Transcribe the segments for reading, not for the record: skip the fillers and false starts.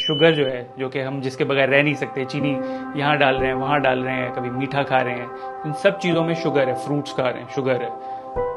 Sugar जो है, जो कि हम जिसके बगैर रह नहीं सकते, चीनी यहाँ डाल रहे हैं, वहाँ डाल रहे हैं, कभी मीठा खा रहे हैं, इन सब चीज़ों में शुगर है। फ्रूट्स खा रहे हैं, शुगर है।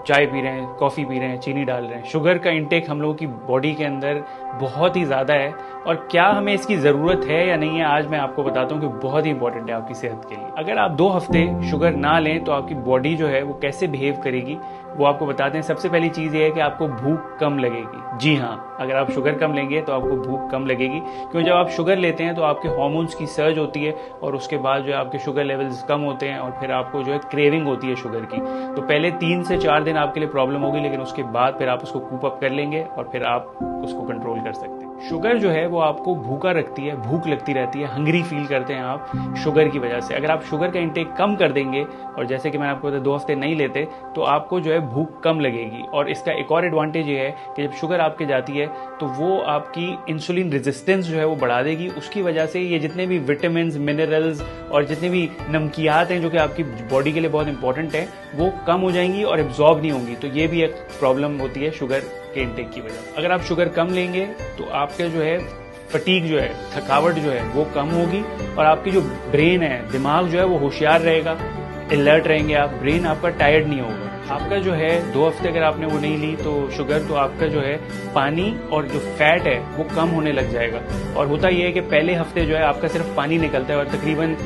चाय पी रहे हैं, कॉफ़ी पी रहे हैं, चीनी डाल रहे हैं। शुगर का इंटेक हम लोगों की बॉडी के अंदर बहुत ही ज़्यादा है, और क्या हमें इसकी ज़रूरत है या नहीं है, आज मैं आपको बताता हूँ कि बहुत ही इंपॉर्टेंट है आपकी सेहत के लिए। अगर आप 2 हफ्ते शुगर ना लें तो आपकी बॉडी जो है वो कैसे बिहेव करेगी वो आपको बताते हैं। सबसे पहली चीज़ ये है कि आपको भूख कम लगेगी। जी हाँ, अगर आप शुगर कम लेंगे तो आपको भूख कम लगेगी, क्योंकि जब आप शुगर लेते हैं तो आपके हार्मोन्स की सर्ज होती है, और उसके बाद जो है आपके शुगर लेवल्स कम होते हैं, और फिर आपको जो है क्रेविंग होती है शुगर की। तो पहले 3 से 4 दिन आपके लिए प्रॉब्लम होगी, लेकिन उसके बाद फिर आप उसको कूप अप कर लेंगे और फिर आप उसको कंट्रोल कर सकते हैं। शुगर जो है वो आपको भूखा रखती है, भूख लगती रहती है, हंग्री फील करते हैं आप शुगर की वजह से। अगर आप शुगर का इंटेक कम कर देंगे, और जैसे कि मैंने आपको बताया 2 हफ्ते नहीं लेते, तो आपको जो है भूख कम लगेगी। और इसका एक और एडवांटेज ये है कि जब शुगर आपके जाती है तो वो आपकी इंसुलिन रेजिस्टेंस जो है वो बढ़ा देगी। उसकी वजह से ये जितने भी विटामिन, मिनरल्स और जितने भी नमकियात हैं जो कि आपकी बॉडी के लिए बहुत इंपॉर्टेंट है, वो कम हो जाएंगी और एब्जॉर्ब नहीं होंगी। तो ये भी एक प्रॉब्लम होती है शुगर के इंटेक की वजह। अगर आप शुगर कम लेंगे तो आपके जो है फटीग जो है, थकावट जो है वो कम होगी, और आपकी जो ब्रेन है, दिमाग जो है वो होशियार रहेगा, अलर्ट रहेंगे आप, ब्रेन आपका टायर्ड नहीं होगा। आपका जो है 2 हफ्ते अगर आपने वो नहीं ली तो शुगर, तो आपका जो है पानी और जो फैट है वो कम होने लग जाएगा। और होता ये है कि पहले हफ्ते जो है आपका सिर्फ पानी निकलता है, और तकरीबन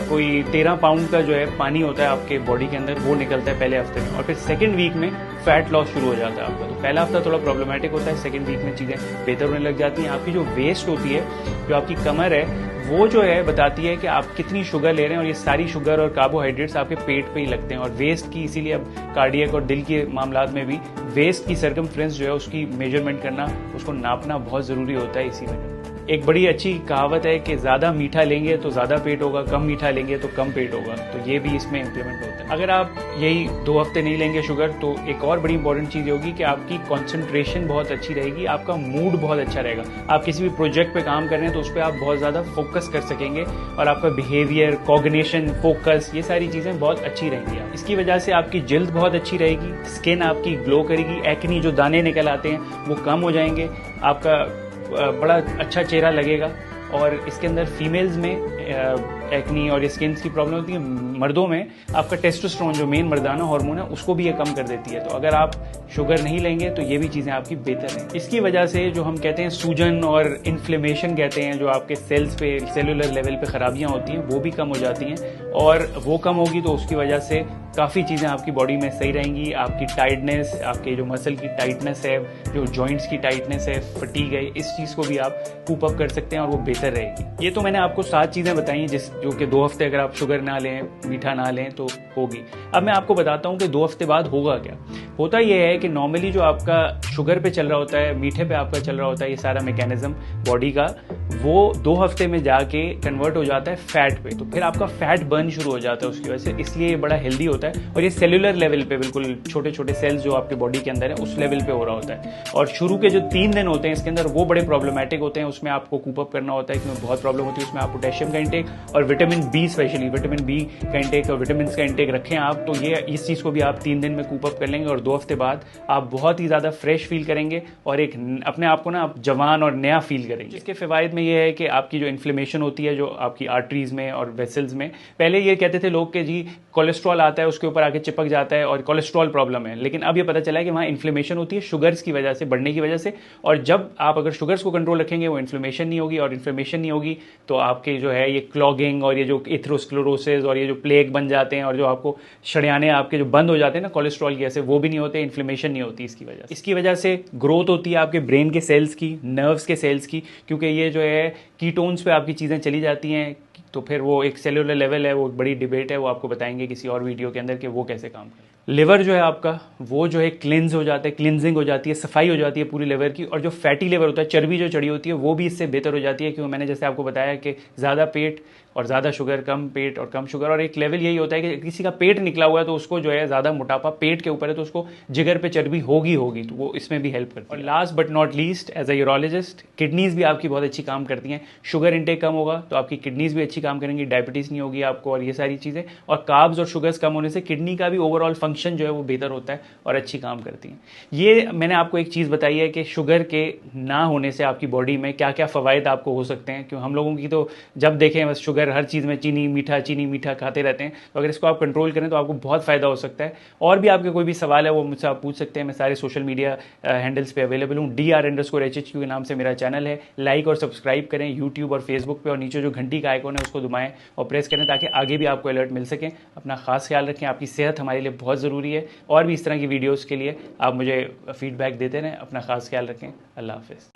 कोई 13 पाउंड का जो है पानी होता है आपके बॉडी के अंदर, वो निकलता है पहले हफ्ते में। और फिर सेकेंड वीक में फैट लॉस शुरू हो जाता है आपका। तो पहला हफ्ता थोड़ा प्रॉब्लमेटिक होता है, सेकेंड वीक में चीज़ें बेहतर होने लग जाती हैं। आपकी जो वेस्ट होती है, जो आपकी कमर है, वो जो है बताती है कि आप कितनी शुगर ले रहे हैं, और ये सारी शुगर और कार्बोहाइड्रेट्स आपके पेट पे ही लगते हैं। और वेस्ट की, इसीलिए अब कार्डियक और दिल के मामलात में भी वेस्ट की सर्कमफ्रेंस जो है उसकी मेजरमेंट करना, उसको नापना बहुत ज़रूरी होता है। इसी में एक बड़ी अच्छी कहावत है कि ज़्यादा मीठा लेंगे तो ज़्यादा पेट होगा, कम मीठा लेंगे तो कम पेट होगा। तो ये भी इसमें इम्प्लीमेंट होता है। अगर आप यही 2 हफ्ते नहीं लेंगे शुगर, तो एक और बड़ी इंपॉर्टेंट चीज़ होगी कि आपकी कंसंट्रेशन बहुत अच्छी रहेगी, आपका मूड बहुत अच्छा रहेगा। आप किसी भी प्रोजेक्ट पे काम कर रहे हैं तो उस पर आप बहुत ज़्यादा फोकस कर सकेंगे, और आपका बिहेवियर, कॉग्निशन, फोकस, ये सारी चीज़ें बहुत अच्छी रहेंगी। इसकी वजह से आपकी जल्द बहुत अच्छी रहेगी, स्किन आपकी ग्लो करेगी, एक्नी जो दाने निकल आते हैं वो कम हो जाएंगे, आपका बड़ा अच्छा चेहरा लगेगा। और इसके अंदर फीमेल्स में एक्नी और स्किन की प्रॉब्लम होती है, मर्दों में आपका टेस्टोस्टेरोन जो मेन मर्दाना हार्मोन है उसको भी ये कम कर देती है। तो अगर आप शुगर नहीं लेंगे तो ये भी चीज़ें आपकी बेहतर हैं। इसकी वजह से जो हम कहते हैं सूजन और इन्फ्लेमेशन कहते हैं, जो आपके सेल्स पे, सेलुलर लेवल पे खराबियाँ होती हैं, वो भी कम हो जाती हैं। और वो कम होगी तो उसकी वजह से काफ़ी चीज़ें आपकी बॉडी में सही रहेंगी। आपकी टाइटनेस, आपके जो मसल की टाइटनेस है, जो जॉइंट्स की टाइटनेस है, फटीग है, इस चीज़ को भी आप कूप अप कर सकते हैं और वो बेहतर रहेगी। ये तो मैंने आपको 7 चीज़ें बताई जो कि 2 हफ्ते अगर आप शुगर ना लें, मीठा ना लें तो होगी। अब मैं आपको बताता हूँ कि 2 हफ्ते बाद होगा क्या। होता यह है कि नॉर्मली जो आपका शुगर पे चल रहा होता है, मीठे पे आपका चल रहा होता है, ये सारा मैकेनिज्म बॉडी का, वो 2 हफ्ते में जाके कन्वर्ट हो जाता है फैट पे। तो फिर आपका फैट बर्न शुरू हो जाता है उसकी वजह से, इसलिए ये बड़ा हेल्दी होता है। और ये सेलुलर लेवल पे, बिल्कुल छोटे छोटे सेल्स जो आपके बॉडी के अंदर है उस लेवल पे हो रहा होता है। और शुरू के जो 3 दिन होते हैं इसके अंदर वो बड़े प्रॉब्लमेटिक होते हैं, उसमें आपको कूप अप करना होता है, इसमें बहुत प्रॉब्लम होती है। उसमें आप पोटेशियम का इंटेक और vitamin B, specially vitamin B का इंटेक और विटामिन का इंटेक रखें आप, तो ये इस चीज़ को भी आप 3 दिन में कूप अप कर लेंगे। और 2 हफ्ते बाद आप बहुत ही ज़्यादा फ्रेश फील करेंगे, और एक अपने आप को ना आप जवान और नया फील करेंगे। इसके फ़वाइद में ये है कि आपकी जो इन्फ्लेमेशन होती है, जो आपकी आर्टरीज में और वेसल्स में, पहले ये कहते थे लोग कि जी कोलेस्ट्रॉल आता है उसके ऊपर आके चिपक जाता है और कोलेस्ट्रॉल प्रॉब्लम है, लेकिन अब ये पता चला है कि वहाँ इन्फ्लेमेशन होती है शुगर्स की वजह से, बढ़ने की वजह से। और जब आप अगर शुगर्स को कंट्रोल रखेंगे वो इन्फ्लेमेशन नहीं होगी, और इन्फ्लेमेशन नहीं होगी तो आपके जो है ये क्लॉगिंग और ये जो एथेरोस्क्लेरोसिस और ये जो प्लेग बन जाते हैं, और जो आपको शरियाने आपके जो बंद हो जाते हैं ना कोलेस्ट्रॉल की वजह से, वो भी नहीं होते, इन्फ्लेमेशन नहीं होती इसकी वजह से ग्रोथ होती है आपके ब्रेन के सेल्स की, नर्व्स के सेल्स की, क्योंकि ये जो है कीटोन्स पे आपकी चीज़ें चली जाती हैं। तो फिर वो एक सेलुलर लेवल है, वो बड़ी डिबेट है, वो आपको बताएंगे किसी और वीडियो के अंदर कि वो कैसे काम करता है। लिवर जो है आपका, वो जो है क्लिनज हो जाता है, क्लिनजिंग हो जाती है, सफाई हो जाती है पूरी लिवर की। और जो फैटी लिवर होता है, चर्बी जो चढ़ी होती है, वो भी इससे बेहतर हो जाती है, क्योंकि मैंने जैसे आपको बताया कि ज़्यादा पेट और ज़्यादा शुगर, कम पेट और कम शुगर। और एक लेवल यही होता है कि किसी का पेट निकला हुआ है तो उसको जो है ज़्यादा मोटापा पेट के ऊपर है तो उसको जिगर पे चर्बी होगी, तो वो इसमें भी हेल्प करती है। और last but not least, as a urologist, kidneys भी आपकी बहुत अच्छी काम करती हैं। शुगर इंटेक कम होगा तो आपकी किडनीज़ भी भी अच्छी काम करेंगी, डायबिटीज़ नहीं होगी आपको और ये सारी चीज़ें। और कार्ब्स और शुगर्स कम होने से किडनी का भी ओवरऑल फंक्शन जो है वो बेहतर होता है और अच्छी काम करती हैं। ये मैंने आपको एक चीज़ बताई है कि शुगर के ना होने से आपकी बॉडी में क्या क्या फ़वाइद आपको हो सकते हैं, क्यों हम लोगों की तो जब देखें बस शुगर, हर चीज़ में चीनी मीठा खाते रहते हैं। तो अगर इसको आप कंट्रोल करें तो आपको बहुत फ़ायदा हो सकता है। और भी आपके कोई भी सवाल है वो मुझसे आप पूछ सकते हैं। मैं सारे सोशल मीडिया हैंडल्स पे अवेलेबल हूँ। DR_HHQ के नाम से मेरा चैनल है। लाइक और सब्सक्राइब करें यूट्यूब और फेसबुक पे, और नीचे जो घंटी का आइकॉन है उसको दबाएं और प्रेस करें ताकि आगे भी आपको अलर्ट मिल सकें। अपना खास ख्याल रखें, आपकी सेहत हमारे लिए बहुत ज़रूरी है। और भी इस तरह की वीडियोज़ के लिए आप मुझे फीडबैक देते रहें। अपना खास ख्याल रखें। अल्लाह हाफ़िज़।